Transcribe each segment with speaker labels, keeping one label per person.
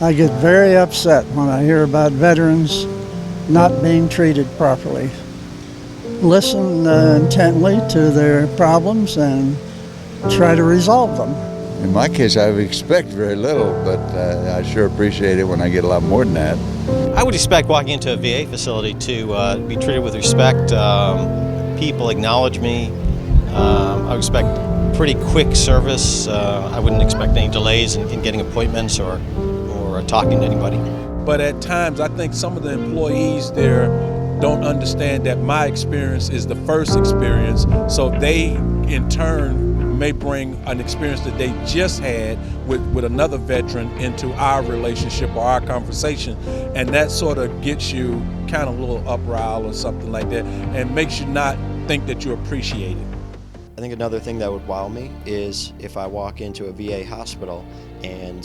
Speaker 1: I get very upset when I hear about veterans not being treated properly. Listen intently to their problems and try to resolve them.
Speaker 2: In my case, I would expect very little, but I sure appreciate it when I get a lot more than that.
Speaker 3: I would expect walking into a VA facility to be treated with respect. People acknowledge me. I would expect pretty quick service. I wouldn't expect any delays in getting appointments or talking to anybody.
Speaker 4: But at times, I think some of the employees there don't understand that my experience is the first experience, so they in turn may bring an experience that they just had with another veteran into our relationship or our conversation, and that sort of gets you kind of a little uprile or something like that and makes you not think that you're appreciated.
Speaker 5: I think another thing that would wow me is if I walk into a VA hospital and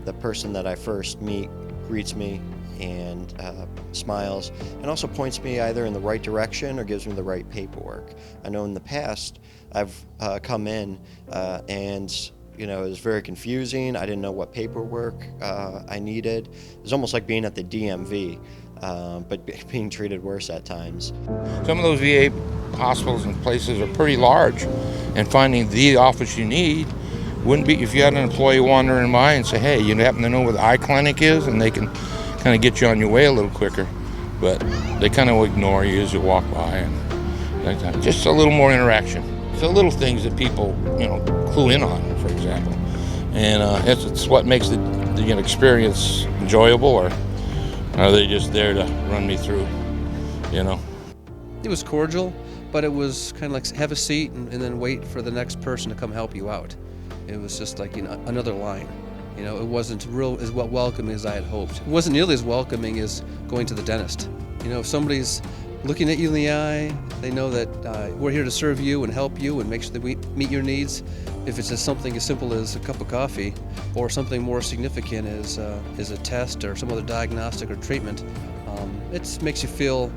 Speaker 5: the person that I first meet greets me and smiles and also points me either in the right direction or gives me the right paperwork. I know in the past I've come in and it was very confusing. I didn't know what paperwork I needed. It was almost like being at the DMV, but being treated worse at times.
Speaker 6: Some of those VA hospitals and places are pretty large, and finding the office you need wouldn't be if you had an employee wandering by and say, hey, you happen to know where the eye clinic is, and they can kind of get you on your way a little quicker. But they kind of ignore you as you walk by, and just a little more interaction. So little things that people clue in on, for example, and it's what makes the experience enjoyable, or are they just there to run me through?
Speaker 7: It was cordial, but it was kind of like have a seat and then wait for the next person to come help you out. It was just like another line. It wasn't as welcoming as I had hoped. It wasn't nearly as welcoming as going to the dentist. If somebody's looking at you in the eye, they know that we're here to serve you and help you and make sure that we meet your needs. If it's just something as simple as a cup of coffee, or something more significant as a test or some other diagnostic or treatment, it makes you feel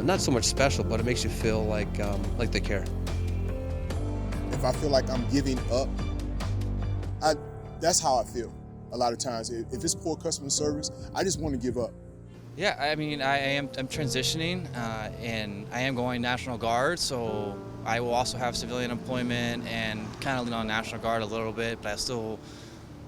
Speaker 7: not so much special, but it makes you feel like they care.
Speaker 8: If I feel like I'm giving up, that's how I feel a lot of times. If it's poor customer service, I just want to give up.
Speaker 9: Yeah, I'm transitioning, and I am going National Guard, so I will also have civilian employment and kind of lean on National Guard a little bit, but I still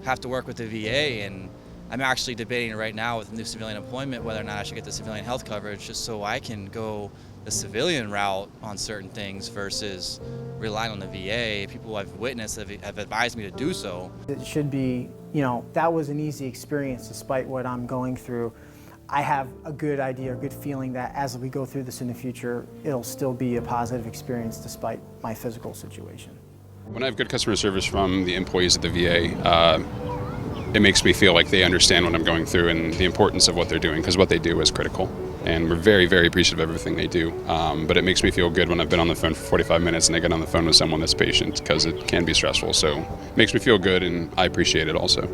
Speaker 9: have to work with the VA, and I'm actually debating right now with new civilian employment whether or not I should get the civilian health coverage just so I can go the civilian route on certain things versus relying on the VA. People I've witnessed have advised me to do so.
Speaker 10: It should be, that was an easy experience despite what I'm going through. I have a good idea, a good feeling that as we go through this in the future, it'll still be a positive experience despite my physical situation.
Speaker 11: When I have good customer service from the employees at the VA, it makes me feel like they understand what I'm going through and the importance of what they're doing, because what they do is critical. And we're very, very appreciative of everything they do. But it makes me feel good when I've been on the phone for 45 minutes and I get on the phone with someone that's patient, because it can be stressful. So it makes me feel good, and I appreciate it also.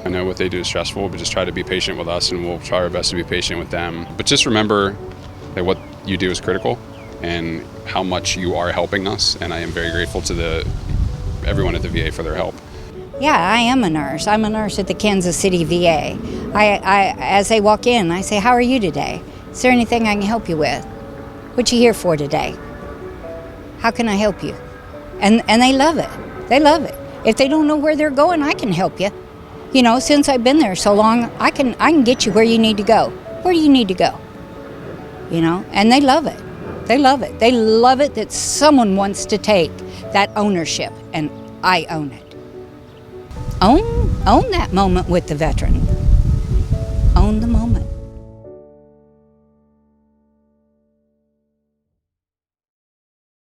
Speaker 11: I know what they do is stressful, but just try to be patient with us, and we'll try our best to be patient with them. But just remember that what you do is critical and how much you are helping us. And I am very grateful to everyone at the VA for their help.
Speaker 12: Yeah, I am a nurse. I'm a nurse at the Kansas City VA. As they walk in, I say, how are you today? Is there anything I can help you with? What you here for today? How can I help you? And they love it. They love it. If they don't know where they're going, I can help you. Since I've been there so long, I can get you where you need to go. Where do you need to go? And they love it. They love it. They love it that someone wants to take that ownership, and I own it. Own that moment with the veteran. Own the moment.